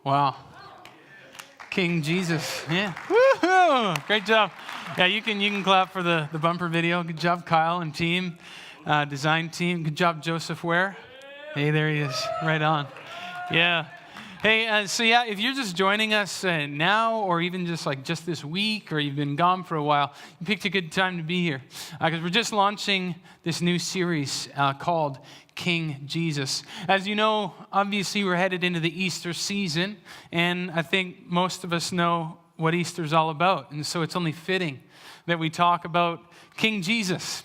Wow. King Jesus. Yeah. Woo-hoo! Great job. Yeah, you can clap for the bumper video. Good job, Kyle and team, design team. Good job, Joseph Ware. Hey, there he is. Right on. Yeah. Hey, if you're just joining us now, or even just this week, or you've been gone for a while, you picked a good time to be here, because we're just launching this new series called King Jesus. As you know, obviously we're headed into the Easter season, and I think most of us know what Easter's all about, and so it's only fitting that we talk about King Jesus.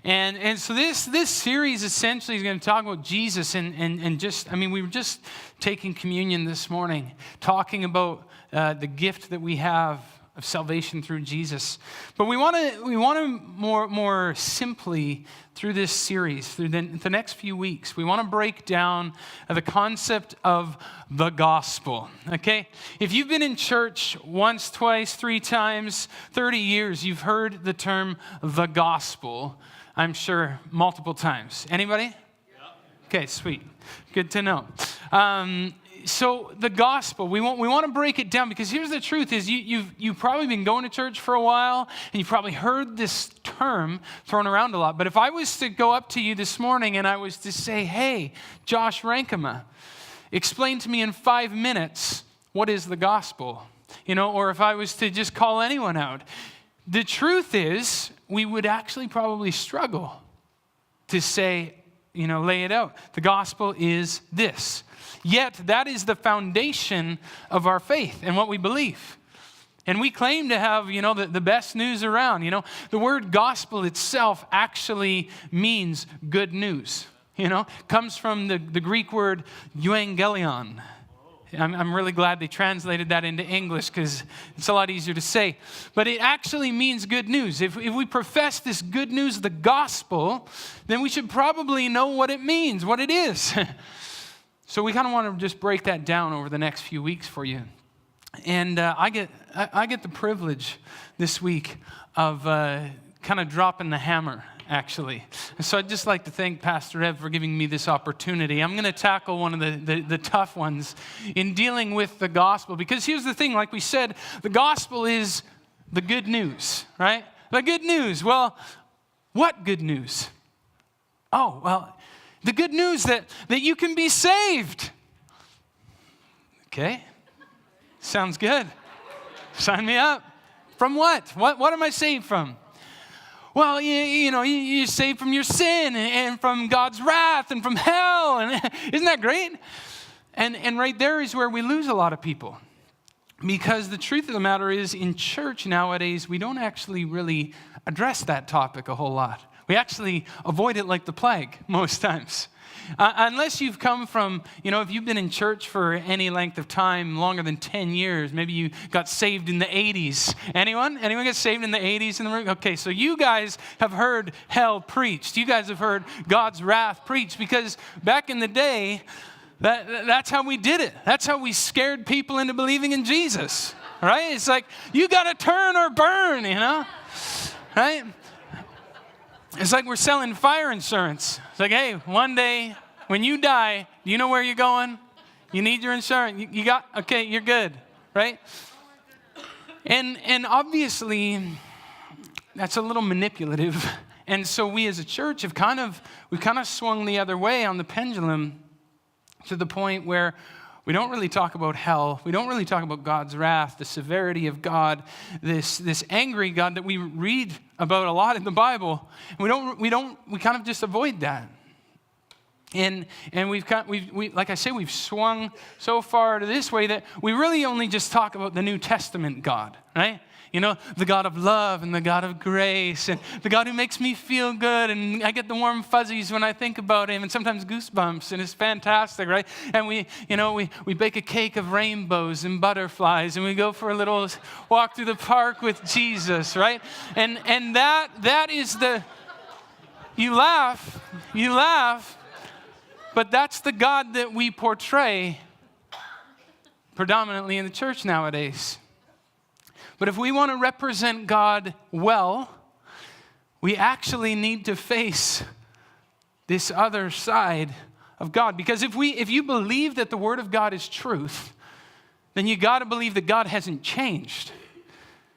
And so this series essentially is going to talk about Jesus we were just taking communion this morning, talking about the gift that we have of salvation through Jesus. But we want to more simply through this series, through the next few weeks, we want to break down the concept of the gospel, okay? If you've been in church once, twice, 3 times, 30 years, you've heard the term the gospel, I'm sure, multiple times. Anybody? Yeah. Okay, sweet. Good to know. So the gospel, we want to break it down, because here's the truth: is you've probably been going to church for a while, and you've probably heard this term thrown around a lot. But if I was to go up to you this morning and I was to say, "Hey, Josh Rankema, explain to me in 5 minutes what is the gospel," or if I was to just call anyone out, the truth is we would actually probably struggle to say, lay it out. The gospel is this. Yet that is the foundation of our faith and what we believe. And we claim to have, the best news around. The word gospel itself actually means good news. Comes from the Greek word euangelion. I'm really glad they translated that into English, because it's a lot easier to say. But it actually means good news. If we profess this good news, the gospel, then we should probably know what it means, what it is. So we kind of want to just break that down over the next few weeks for you. And I get the privilege this week of kind of dropping the hammer, actually. And so I'd just like to thank Pastor Ev for giving me this opportunity. I'm going to tackle one of the tough ones in dealing with the gospel, because here's the thing, like we said, the gospel is the good news, right? The good news. Well, what good news? Oh, well, the good news that you can be saved. Okay, sounds good. Sign me up. From what? What am I saved from? Well, you're saved from your sin and from God's wrath and from hell. And isn't that great? And right there is where we lose a lot of people. Because the truth of the matter is, in church nowadays, we don't actually really address that topic a whole lot. We actually avoid it like the plague most times. Unless you've come from, if you've been in church for any length of time, longer than 10 years, maybe you got saved in the 80s. Anyone? Anyone get saved in the 80s in the room? Okay, so you guys have heard hell preached. You guys have heard God's wrath preached, because back in the day, that's how we did it. That's how we scared people into believing in Jesus, right? It's like, you got to turn or burn, right? It's like we're selling fire insurance. It's like, hey, one day when you die, do you know where you're going? You need your insurance. Okay, you're good, right? And obviously, that's a little manipulative. And so we as a church we've kind of swung the other way on the pendulum, to the point where we don't really talk about hell. We don't really talk about God's wrath, the severity of God, this angry God that we read about a lot in the Bible. We kind of just avoid that. And like I say, we've swung so far to this way that we really only just talk about the New Testament God, right? The God of love and the God of grace and the God who makes me feel good, and I get the warm fuzzies when I think about him, and sometimes goosebumps, and it's fantastic, right? And we bake a cake of rainbows and butterflies, and we go for a little walk through the park with Jesus, right? And that is you laugh, but that's the God that we portray predominantly in the church nowadays. But if we want to represent God well, we actually need to face this other side of God. Because if you believe that the Word of God is truth, then you got to believe that God hasn't changed.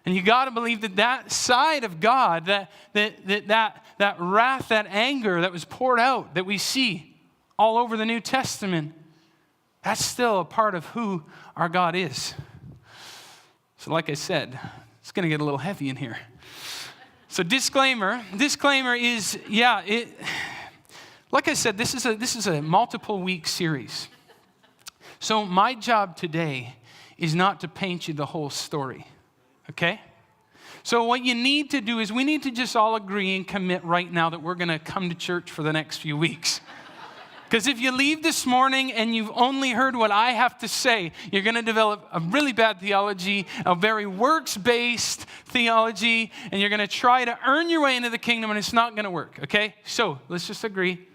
And you got to believe that that side of God, that wrath, that anger that was poured out, that we see all over the New Testament, that's still a part of who our God is. So like I said, it's going to get a little heavy in here. So disclaimer is, like I said, this is a multiple week series. So my job today is not to paint you the whole story, okay? So what you need to do is we need to just all agree and commit right now that we're going to come to church for the next few weeks. Because if you leave this morning and you've only heard what I have to say, you're going to develop a really bad theology, a very works-based theology, and you're going to try to earn your way into the kingdom, and it's not going to work, okay? So let's just agree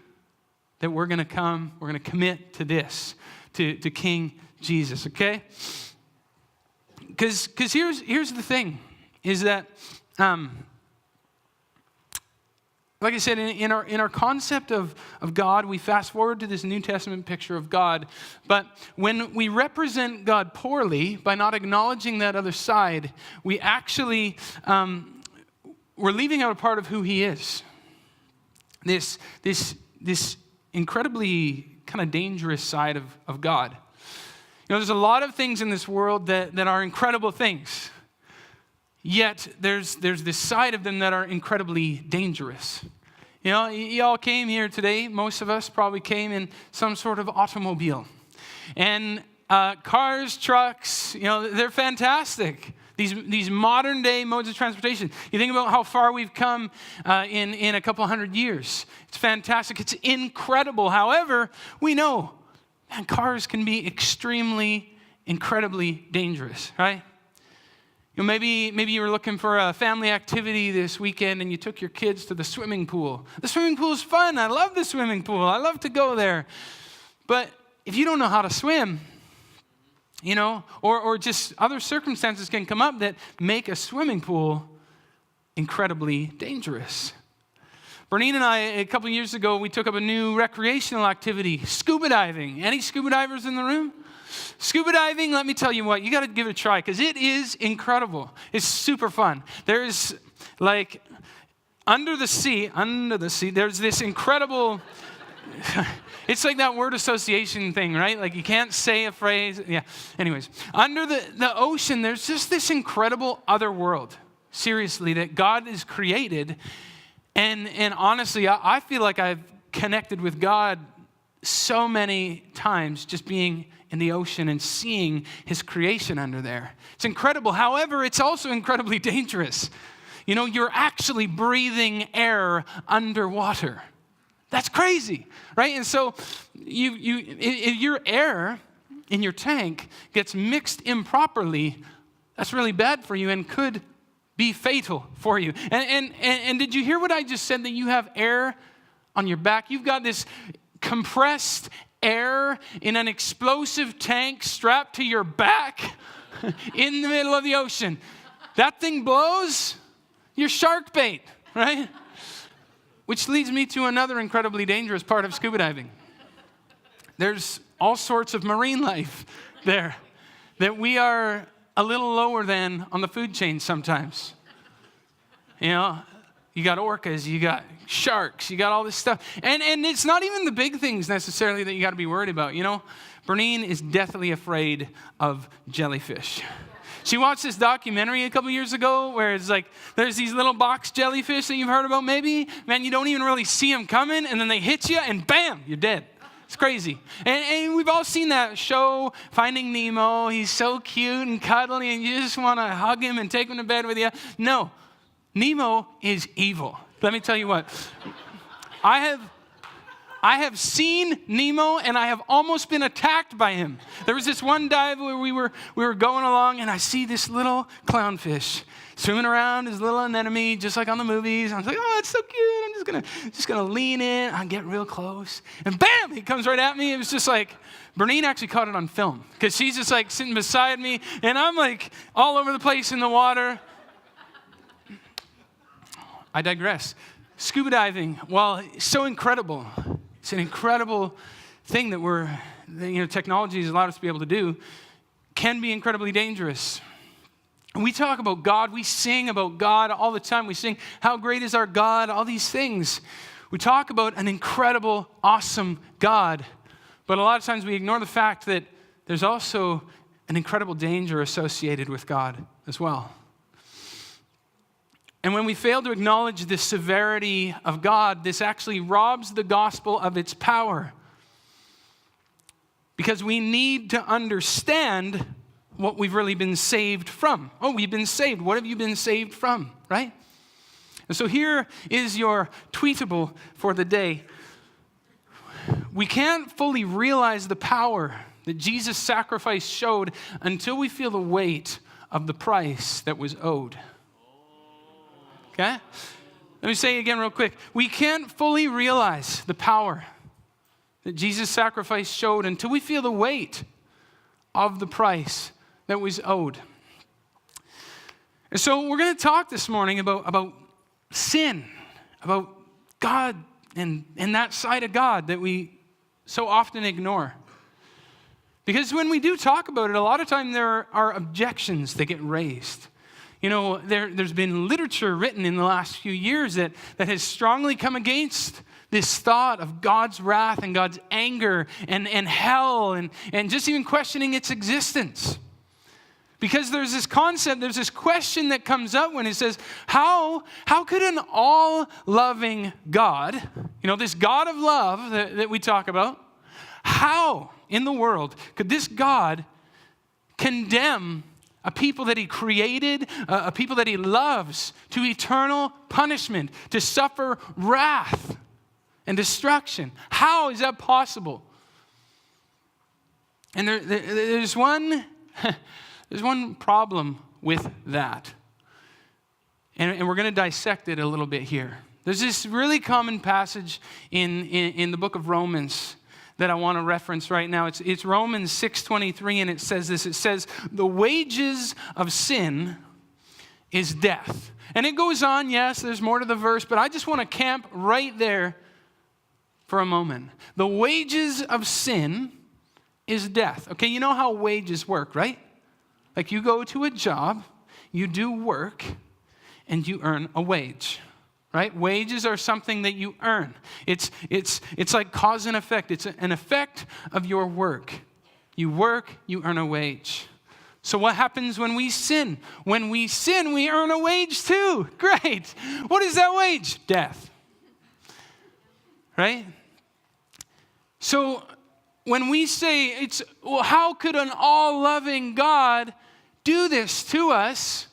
that we're going to commit to this, to King Jesus, okay? Because here's the thing, is that, like I said, in our concept of God, we fast forward to this New Testament picture of God. But when we represent God poorly by not acknowledging that other side, we actually, we're leaving out a part of who he is. This incredibly kind of dangerous side of God. You know, there's a lot of things in this world that are incredible things. Yet, there's this side of them that are incredibly dangerous. You know, y'all came here today, most of us probably came in some sort of automobile. And cars, trucks, you know, they're fantastic. These modern day modes of transportation. You think about how far we've come in a couple hundred years. It's fantastic. It's incredible. However, we know, man, cars can be incredibly dangerous, right? You know, maybe you were looking for a family activity this weekend and you took your kids to the swimming pool. The swimming pool is fun. I love the swimming pool. I love to go there. But if you don't know how to swim, you know, or just other circumstances can come up that make a swimming pool incredibly dangerous. Bernine and I, a couple years ago, we took up a new recreational activity, scuba diving. Any scuba divers in the room? Scuba diving, let me tell you what, you got to give it a try because it is incredible. It's super fun. There's like under the sea, there's this incredible, it's like that word association thing, right? Like you can't say a phrase. Yeah. Anyways, under the ocean, there's just this incredible other world, seriously, that God has created. And honestly, I feel like I've connected with God so many times just being in the ocean and seeing his creation under there. It's incredible. However, it's also incredibly dangerous. You know, you're actually breathing air underwater. That's crazy, right? And so if your air in your tank gets mixed improperly, that's really bad for you and could be fatal for you. And did you hear what I just said, that you have air on your back? You've got this compressed air in an explosive tank strapped to your back in the middle of the ocean. That thing blows, you're shark bait, right? Which leads me to another incredibly dangerous part of scuba diving. There's all sorts of marine life there that we are a little lower than on the food chain sometimes. You know, you got orcas, you got sharks, you got all this stuff. And it's not even the big things necessarily that you got to be worried about. You know, Bernine is deathly afraid of jellyfish. She watched this documentary a couple years ago where it's like, there's these little box jellyfish that you've heard about maybe. Man, you don't even really see them coming, and then they hit you, and bam, you're dead. It's crazy. And we've all seen that show, Finding Nemo. He's so cute and cuddly, and you just want to hug him and take him to bed with you. No, Nemo is evil. Let me tell you what. I have seen Nemo, and I have almost been attacked by him. There was this one dive where we were going along, and I see this little clownfish swimming around, his little anemone, just like on the movies. I was like, oh, that's so cute. I'm just gonna lean in. I get real close, and bam, he comes right at me. It was just like, Bernine actually caught it on film because she's just like sitting beside me, and I'm like all over the place in the water. I digress. Scuba diving, while so incredible, it's an incredible thing that technology has allowed us to be able to do, can be incredibly dangerous. We talk about God, we sing about God all the time. We sing, how great is our God, all these things. We talk about an incredible, awesome God, but a lot of times we ignore the fact that there's also an incredible danger associated with God as well. And when we fail to acknowledge the severity of God, this actually robs the gospel of its power. Because we need to understand what we've really been saved from. Oh, we've been saved. What have you been saved from, right? And so here is your tweetable for the day. We can't fully realize the power that Jesus' sacrifice showed until we feel the weight of the price that was owed. Okay? Let me say it again real quick. We can't fully realize the power that Jesus' sacrifice showed until we feel the weight of the price that was owed. And so we're going to talk this morning about sin, about God and that side of God that we so often ignore. Because when we do talk about it, a lot of time there are objections that get raised. You know, there's been literature written in the last few years that has strongly come against this thought of God's wrath and God's anger and hell and just even questioning its existence. Because there's this concept, there's this question that comes up when it says, how could an all-loving God, you know, this God of love that we talk about, how in the world could this God condemn a people that he created, a people that he loves, to eternal punishment, to suffer wrath and destruction? How is that possible? And there's one problem with that. And we're going to dissect it a little bit here. There's this really common passage in the book of Romans that I want to reference right now. It's Romans 6:23, and it says this. It says, the wages of sin is death. And it goes on, yes, there's more to the verse, but I just want to camp right there for a moment. The wages of sin is death. Okay, you know how wages work, right? Like you go to a job, you do work, and you earn a wage. Right? Wages are something that you earn. It's like cause and effect. It's an effect of your work. You work, you earn a wage. So what happens when we sin? When we sin, we earn a wage too. Great. What is that wage? Death. Right? So when we say, well, how could an all-loving God do this to us?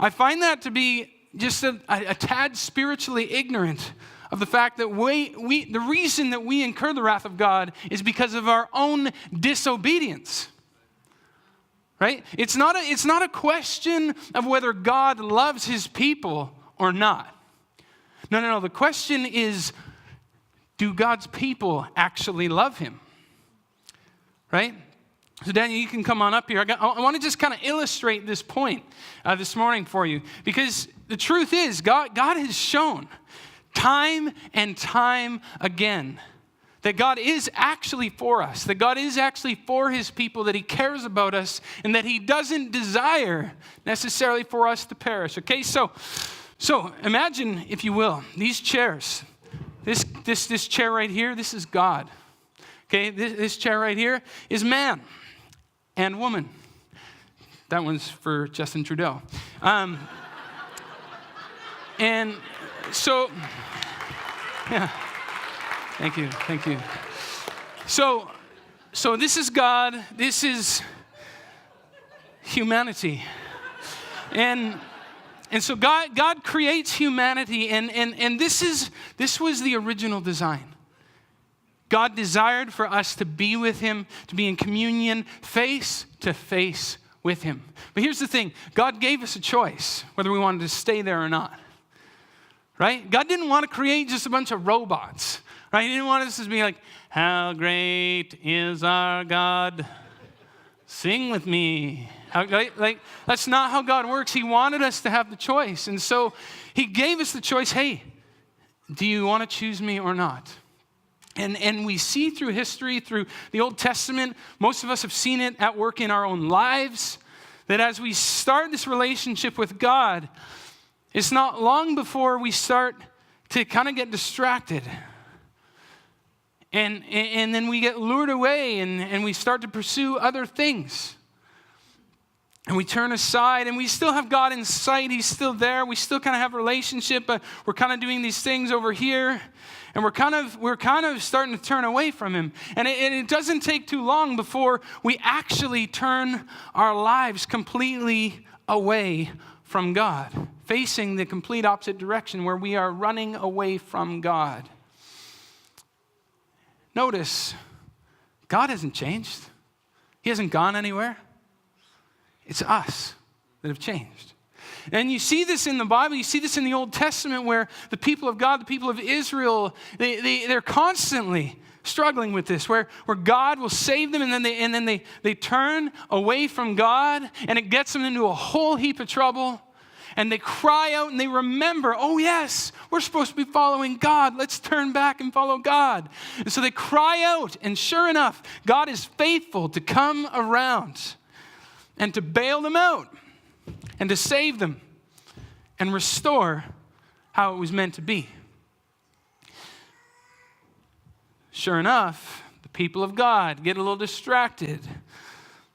I find that to be just a tad spiritually ignorant of the fact that the reason that we incur the wrath of God is because of our own disobedience. Right? It's not a question of whether God loves his people or not. No. The question is, do God's people actually love him? Right? So Daniel, you can come on up here. I want to just kind of illustrate this point this morning for you. Because the truth is, God has shown time and time again that God is actually for us, that God is actually for his people, that he cares about us, and that he doesn't desire necessarily for us to perish. Okay, so imagine, if you will, these chairs. This chair right here, this is God. Okay, this chair right here is man and woman. That one's for Justin Trudeau. And so, yeah, thank you. So this is God, this is humanity. And so God creates humanity, and this was the original design. God desired for us to be with him, to be in communion face to face with him. But here's the thing. God gave us a choice whether we wanted to stay there or not. Right? God didn't want to create just a bunch of robots. Right? He didn't want us to be like, how great is our God? Sing with me. Like that's not how God works. He wanted us to have the choice. And so he gave us the choice. Hey, do you want to choose me or not? And we see through history, through the Old Testament, most of us have seen it at work in our own lives, that as we start this relationship with God, it's not long before we start to kind of get distracted. And then we get lured away and we start to pursue other things. And we turn aside, and we still have God in sight. He's still there. We still kind of have a relationship, but we're kind of doing these things over here. And we're kind of starting to turn away from him. And it doesn't take too long before we actually turn our lives completely away from God, facing the complete opposite direction where we are running away from God. Notice, God hasn't changed. He hasn't gone anywhere. It's us that have changed. And you see this in the Bible, you see this in the Old Testament where the people of God, the people of Israel, they're constantly struggling with this, where God will save them and then they turn away from God, and it gets them into a whole heap of trouble. And they cry out and they remember, oh yes, we're supposed to be following God. Let's turn back and follow God. And so they cry out, and sure enough, God is faithful to come around and to bail them out and to save them and restore how it was meant to be. Sure enough, the people of God get a little distracted.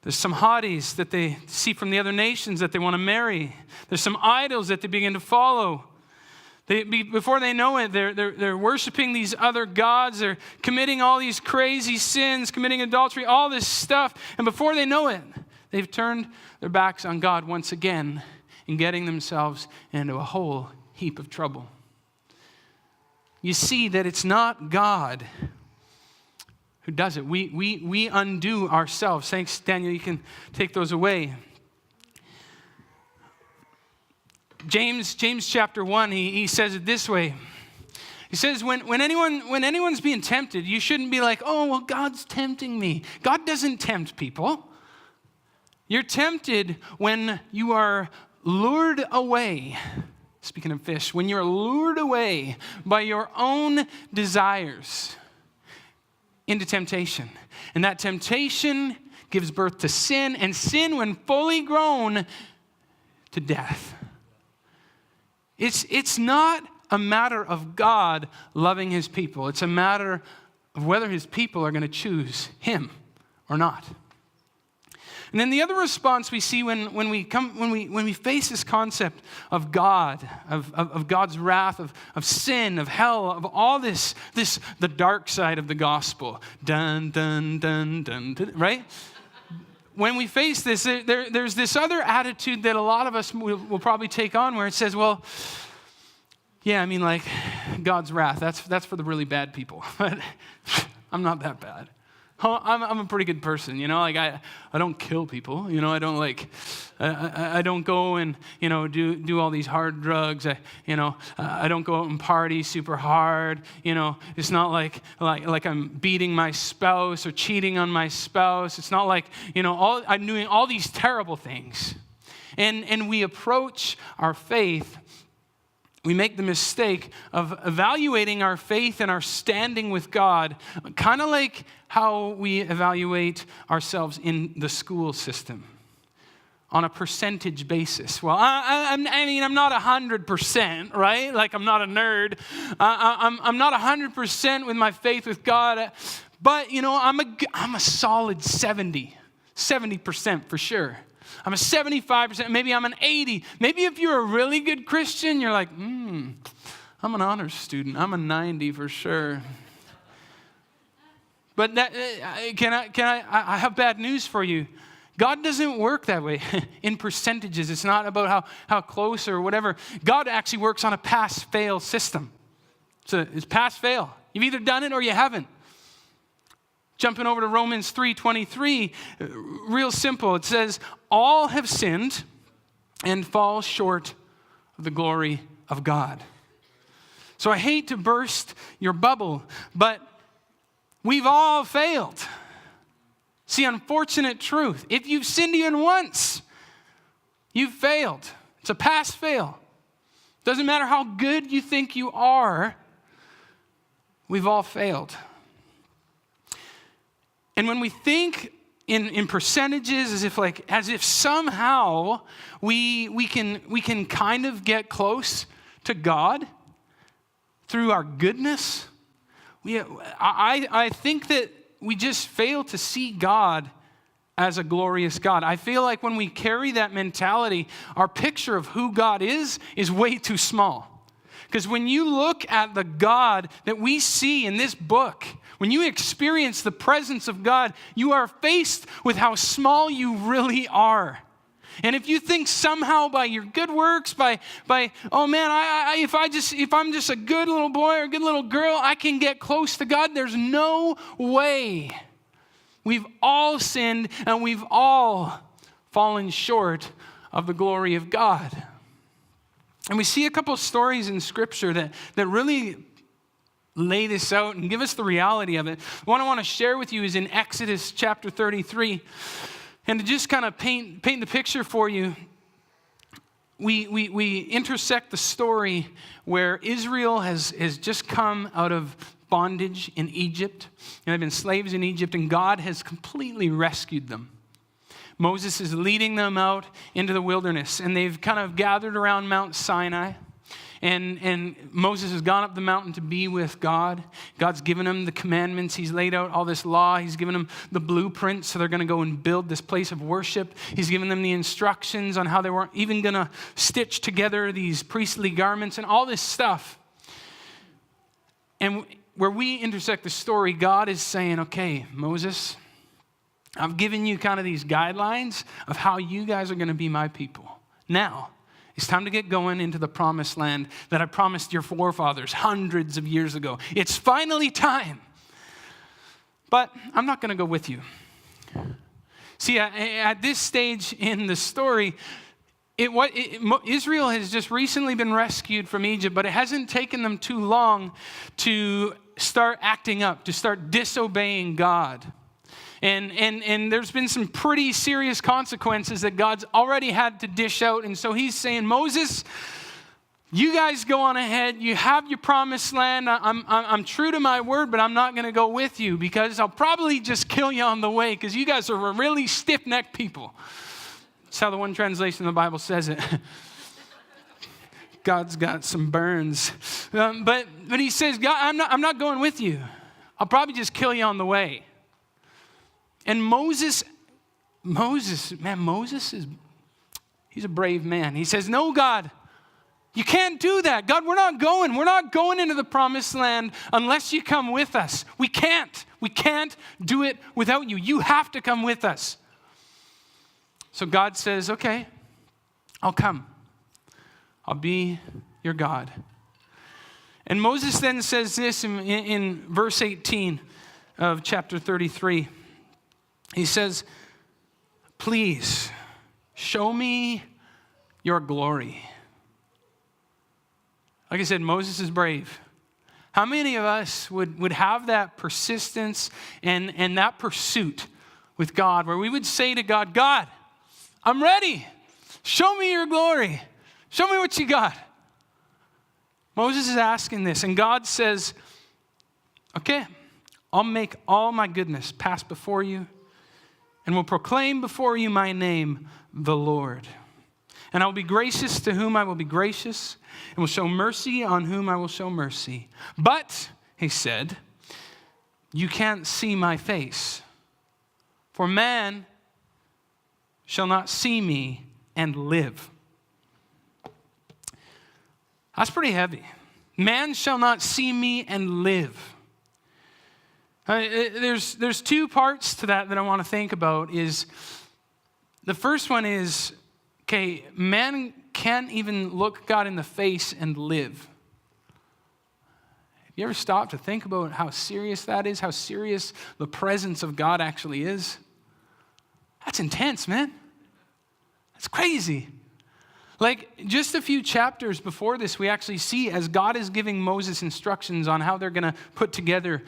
There's some hotties that they see from the other nations that they want to marry. There's some idols that they begin to follow. Before they know it, they're worshiping these other gods. They're committing all these crazy sins, committing adultery, all this stuff. And before they know it, they've turned their backs on God once again and getting themselves into a whole heap of trouble. You see that it's not God who does it. We undo ourselves. Thanks, Daniel. You can take those away. James chapter 1, he says it this way. He says, when anyone's being tempted, you shouldn't be like, oh, well, God's tempting me. God doesn't tempt people. You're tempted when you are lured away. Speaking of fish, when you're lured away by your own desires into temptation. And that temptation gives birth to sin, and sin, when fully grown, to death. It's not a matter of God loving his people. It's a matter of whether his people are going to choose him or not. And then the other response we see when we face this concept of God, of God's wrath, of sin, of hell, of all this the dark side of the gospel, dun dun dun dun, dun, right? When we face this, there's this other attitude that a lot of us will probably take on, where it says, well, yeah, I mean, like, God's wrath, that's for the really bad people, but I'm not that bad. I'm a pretty good person, you know, like I don't kill people, you know, I don't I don't go and, you know, do all these hard drugs, I don't go out and party super hard, you know, it's not like I'm beating my spouse or cheating on my spouse, it's not like, you know, I'm doing all these terrible things, and we approach our faith. We make the mistake of evaluating our faith and our standing with God, kind of like how we evaluate ourselves in the school system, on a percentage basis. Well, I mean, I'm not 100%, right? Like, I'm not a nerd. I'm not 100% with my faith with God, but, you know, I'm a solid 70% for sure. I'm a 75%, maybe I'm an 80. Maybe if you're a really good Christian, you're like, I'm an honors student. I'm a 90 for sure. But I have bad news for you. God doesn't work that way in percentages. It's not about how close or whatever. God actually works on a pass-fail system. So it's pass-fail. You've either done it or you haven't. Jumping over to Romans 3:23, real simple. It says, all have sinned and fall short of the glory of God. So I hate to burst your bubble, but we've all failed. See, unfortunate truth. If you've sinned even once, you've failed. It's a pass-fail. Doesn't matter how good you think you are, we've all failed. And when we think in percentages, as if somehow we can kind of get close to God through our goodness, I think that we just fail to see God as a glorious God. I feel like when we carry that mentality, our picture of who God is way too small. Because when you look at the God that we see in this book, when you experience the presence of God, you are faced with how small you really are. And if you think somehow by your good works, oh man, if I'm just a good little boy or a good little girl, I can get close to God, there's no way. We've all sinned and we've all fallen short of the glory of God. And we see a couple of stories in Scripture that really lay this out and give us the reality of it. One I want to share with you is in Exodus chapter 33. And to just kind of paint the picture for you, we intersect the story where Israel has just come out of bondage in Egypt. And they've been slaves in Egypt, and God has completely rescued them. Moses is leading them out into the wilderness, and they've kind of gathered around Mount Sinai. And Moses has gone up the mountain to be with God. God's given him the commandments. He's laid out all this law. He's given them the blueprint, so they're going to go and build this place of worship. He's given them the instructions on how they weren't even going to stitch together these priestly garments and all this stuff. And where we intersect the story, God is saying, okay, Moses, I've given you kind of these guidelines of how you guys are going to be my people. Now, it's time to get going into the promised land that I promised your forefathers hundreds of years ago. It's finally time. But I'm not going to go with you. See, at this stage in the story, Israel has just recently been rescued from Egypt, but it hasn't taken them too long to start acting up, to start disobeying God. And there's been some pretty serious consequences that God's already had to dish out. And so he's saying, Moses, you guys go on ahead. You have your promised land. I'm true to my word, but I'm not going to go with you because I'll probably just kill you on the way because you guys are a really stiff-necked people. That's how the one translation of the Bible says it. God's got some burns. But he says, God, I'm not going with you. I'll probably just kill you on the way. And Moses he's a brave man. He says, no, God, you can't do that. God, we're not going into the promised land unless you come with us. We can't do it without you. You have to come with us. So God says, okay, I'll come. I'll be your God. And Moses then says this in verse 18 of chapter 33. He says, please show me your glory. Like I said, Moses is brave. How many of us would have that persistence and that pursuit with God where we would say to God, God, I'm ready. Show me your glory. Show me what you got. Moses is asking this, and God says, okay, I'll make all my goodness pass before you, and will proclaim before you my name, the Lord. And I will be gracious to whom I will be gracious, and will show mercy on whom I will show mercy. But, he said, you can't see my face, for man shall not see me and live. That's pretty heavy. Man shall not see me and live. There's two parts to that I want to think about. Is the first one is, okay, man can't even look God in the face and live. Have you ever stopped to think about how serious that is? How serious the presence of God actually is? That's intense, man. That's crazy. Like just a few chapters before this, we actually see as God is giving Moses instructions on how they're going to put together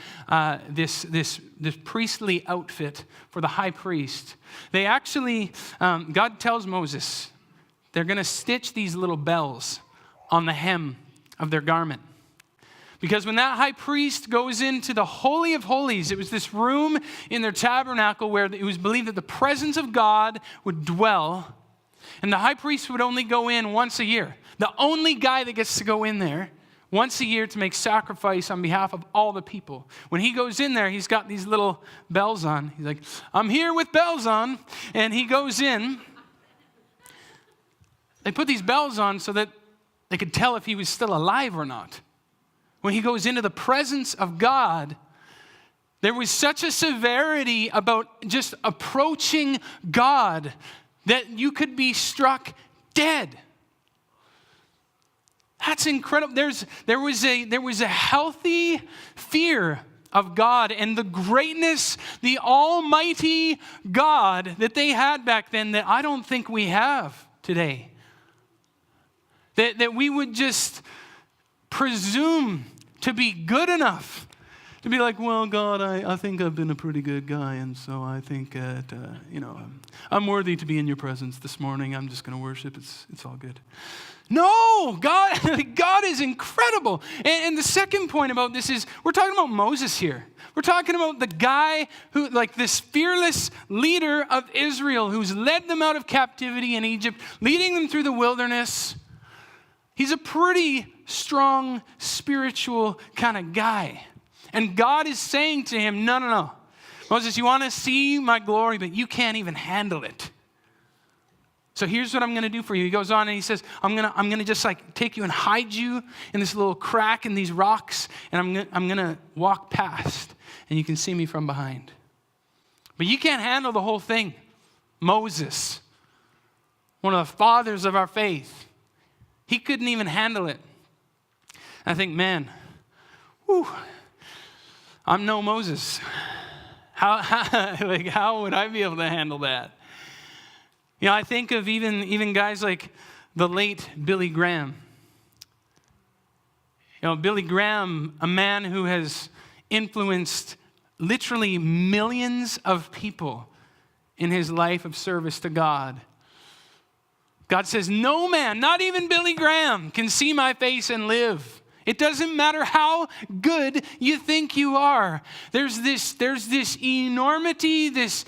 this priestly outfit for the high priest. They actually, God tells Moses, they're going to stitch these little bells on the hem of their garment. Because when that high priest goes into the Holy of Holies, it was this room in their tabernacle where it was believed that the presence of God would dwell, and the high priest would only go in once a year. The only guy that gets to go in there once a year to make sacrifice on behalf of all the people. When he goes in there, he's got these little bells on. He's like, I'm here with bells on. And he goes in. They put these bells on so that they could tell if he was still alive or not. When he goes into the presence of God, there was such a severity about just approaching God that you could be struck dead. That's incredible. There was a healthy fear of God and the greatness, the almighty God that they had back then that I don't think we have today. That we would just presume to be good enough to be like, well, God, I think I've been a pretty good guy, and so I think that, I'm worthy to be in your presence this morning. I'm just going to worship. It's all good. No, God is incredible. And the second point about this is we're talking about Moses here. We're talking about the guy who, like this fearless leader of Israel who's led them out of captivity in Egypt, leading them through the wilderness. He's a pretty strong spiritual kind of guy. And God is saying to him, no. Moses, you want to see my glory, but you can't even handle it. So here's what I'm going to do for you. He goes on and he says, I'm going to just like take you and hide you in this little crack in these rocks, and I'm going to walk past, and you can see me from behind. But you can't handle the whole thing. Moses, one of the fathers of our faith, he couldn't even handle it. I think, man, I'm no Moses. How would I be able to handle that? I think of even guys like the late Billy Graham. Billy Graham, a man who has influenced literally millions of people in his life of service to God. God says, no man, not even Billy Graham, can see my face and live. It doesn't matter how good you think you are. There's this enormity, this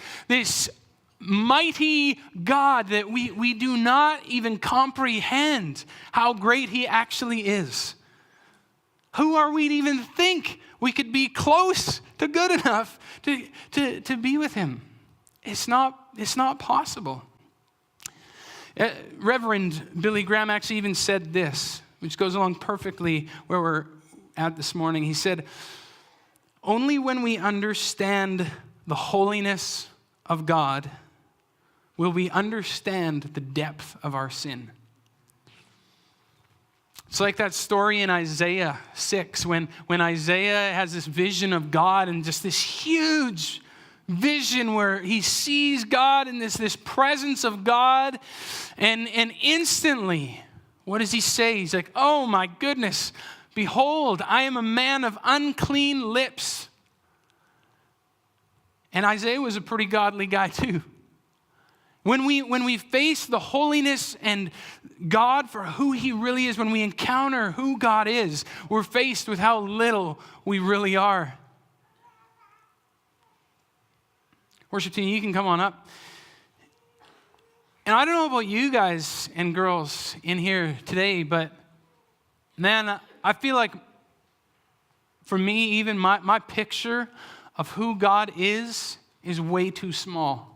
mighty God that we do not even comprehend how great he actually is. Who are we to even think we could be close to good enough to be with him? It's not possible. Reverend Billy Graham actually even said this, which goes along perfectly where we're at this morning. He said, only when we understand the holiness of God will we understand the depth of our sin. It's like that story in Isaiah 6 when Isaiah has this vision of God and just this huge vision where he sees God in this presence of God, and instantly, what does he say? He's like, oh my goodness, behold, I am a man of unclean lips. And Isaiah was a pretty godly guy too. When we face the holiness and God for who he really is, when we encounter who God is, we're faced with how little we really are. Worship team, you can come on up. And I don't know about you guys and girls in here today, but man, I feel like for me, even my picture of who God is way too small.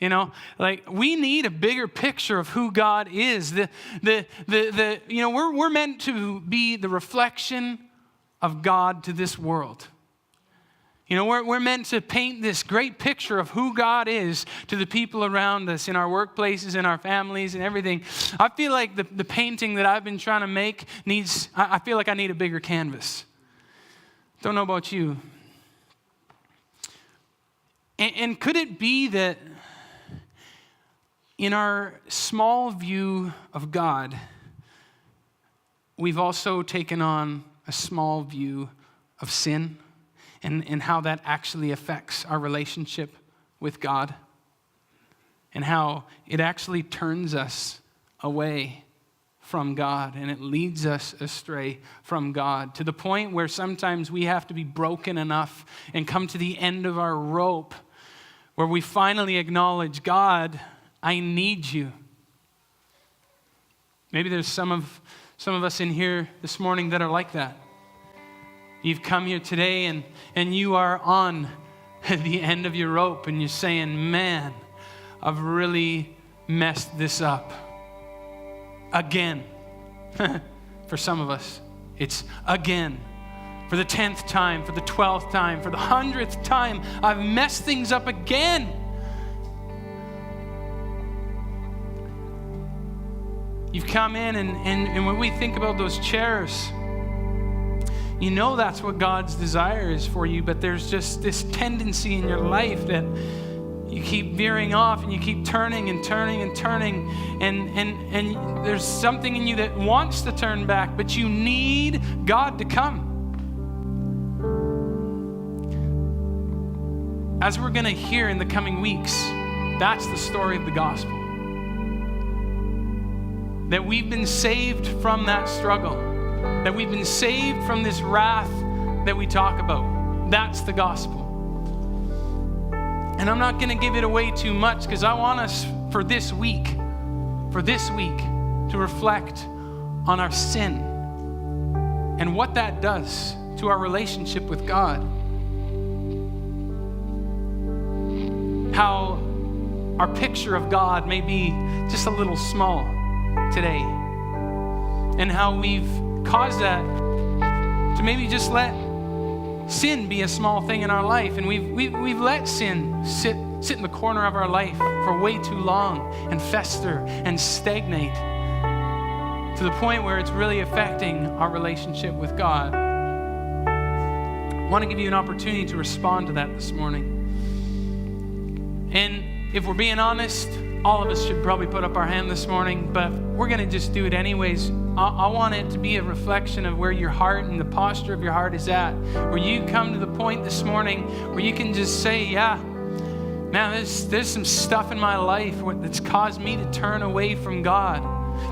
We need a bigger picture of who God is. We're meant to be the reflection of God to this world. We're meant to paint this great picture of who God is to the people around us, in our workplaces, in our families, and everything. I feel like the painting that I've been trying to make I feel like I need a bigger canvas. Don't know about you. And could it be that in our small view of God, we've also taken on a small view of sin and how that actually affects our relationship with God, and how it actually turns us away from God, and it leads us astray from God, to the point where sometimes we have to be broken enough and come to the end of our rope where we finally acknowledge, God, I need you. Maybe there's some of us in here this morning that are like that. You've come here today and you are on the end of your rope and you're saying, man, I've really messed this up. Again. For some of us, it's again. For the 10th time, for the 12th time, for the 100th time, I've messed things up again. You've come in and when we think about those chairs, you know that's what God's desire is for you, but there's just this tendency in your life that you keep veering off and you keep turning and turning and turning, and there's something in you that wants to turn back, but you need God to come. As we're going to hear in the coming weeks, that's the story of the gospel. That we've been saved from that struggle, that we've been saved from this wrath that we talk about. That's the gospel. And I'm not going to give it away too much because I want us for this week to reflect on our sin and what that does to our relationship with God. How our picture of God may be just a little small today, and how we've caused that to maybe just let sin be a small thing in our life, and we've let sin sit in the corner of our life for way too long and fester and stagnate to the point where it's really affecting our relationship with God. I want to give you an opportunity to respond to that this morning. And if we're being honest, all of us should probably put up our hand this morning, but we're going to just do it anyways. I want it to be a reflection of where your heart and the posture of your heart is at, where you come to the point this morning where you can just say, yeah, man, there's some stuff in my life that's caused me to turn away from God.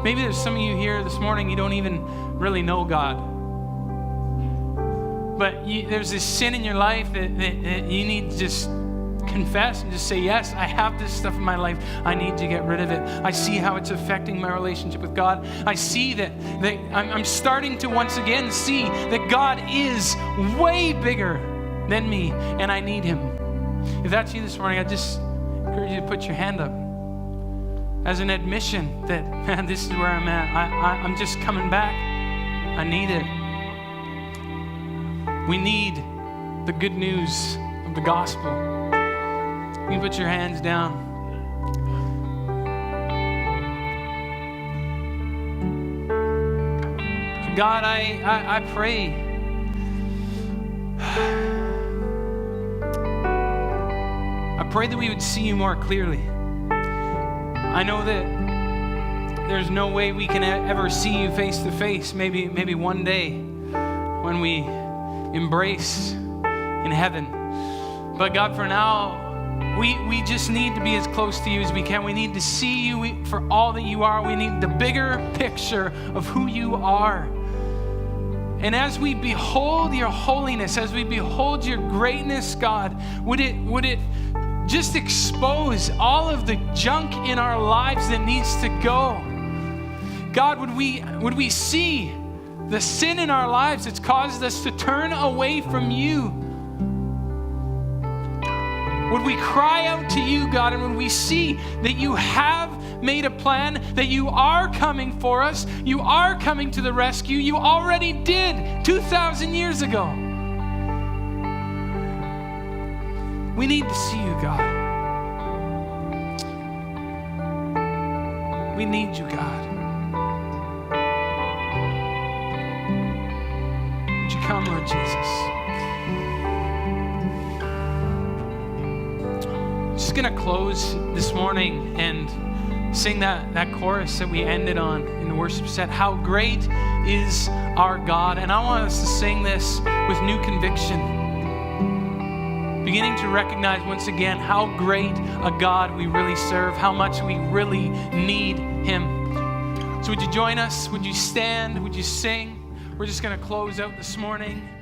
Maybe there's some of you here this morning, you don't even really know God. But there's this sin in your life that you need to just confess and just say, yes, I have this stuff in my life. I need to get rid of it. I see how it's affecting my relationship with God. I see that I'm starting to once again see that God is way bigger than me and I need him. If that's you this morning, I just encourage you to put your hand up as an admission that, man, this is where I'm at. I'm just coming back. I need it. We need the good news of the gospel. You can put your hands down. God, I pray. I pray that we would see you more clearly. I know that there's no way we can ever see you face to face. Maybe one day when we embrace in heaven. But God, for now, we just need to be as close to you as we can. We need to see you for all that you are. We need the bigger picture of who you are. And as we behold your holiness, as we behold your greatness, God, would it just expose all of the junk in our lives that needs to go? God, would we see the sin in our lives that's caused us to turn away from you? Would we cry out to you, God, and would we see that you have made a plan, that you are coming for us, you are coming to the rescue, you already did 2,000 years ago. We need to see you, God. We need you, God. Would you come, Lord Jesus? Just going to close this morning and sing that chorus that we ended on in the worship set. How great is our God. And I want us to sing this with new conviction. Beginning to recognize once again how great a God we really serve, how much we really need him. So would you join us? Would you stand? Would you sing? We're just going to close out this morning.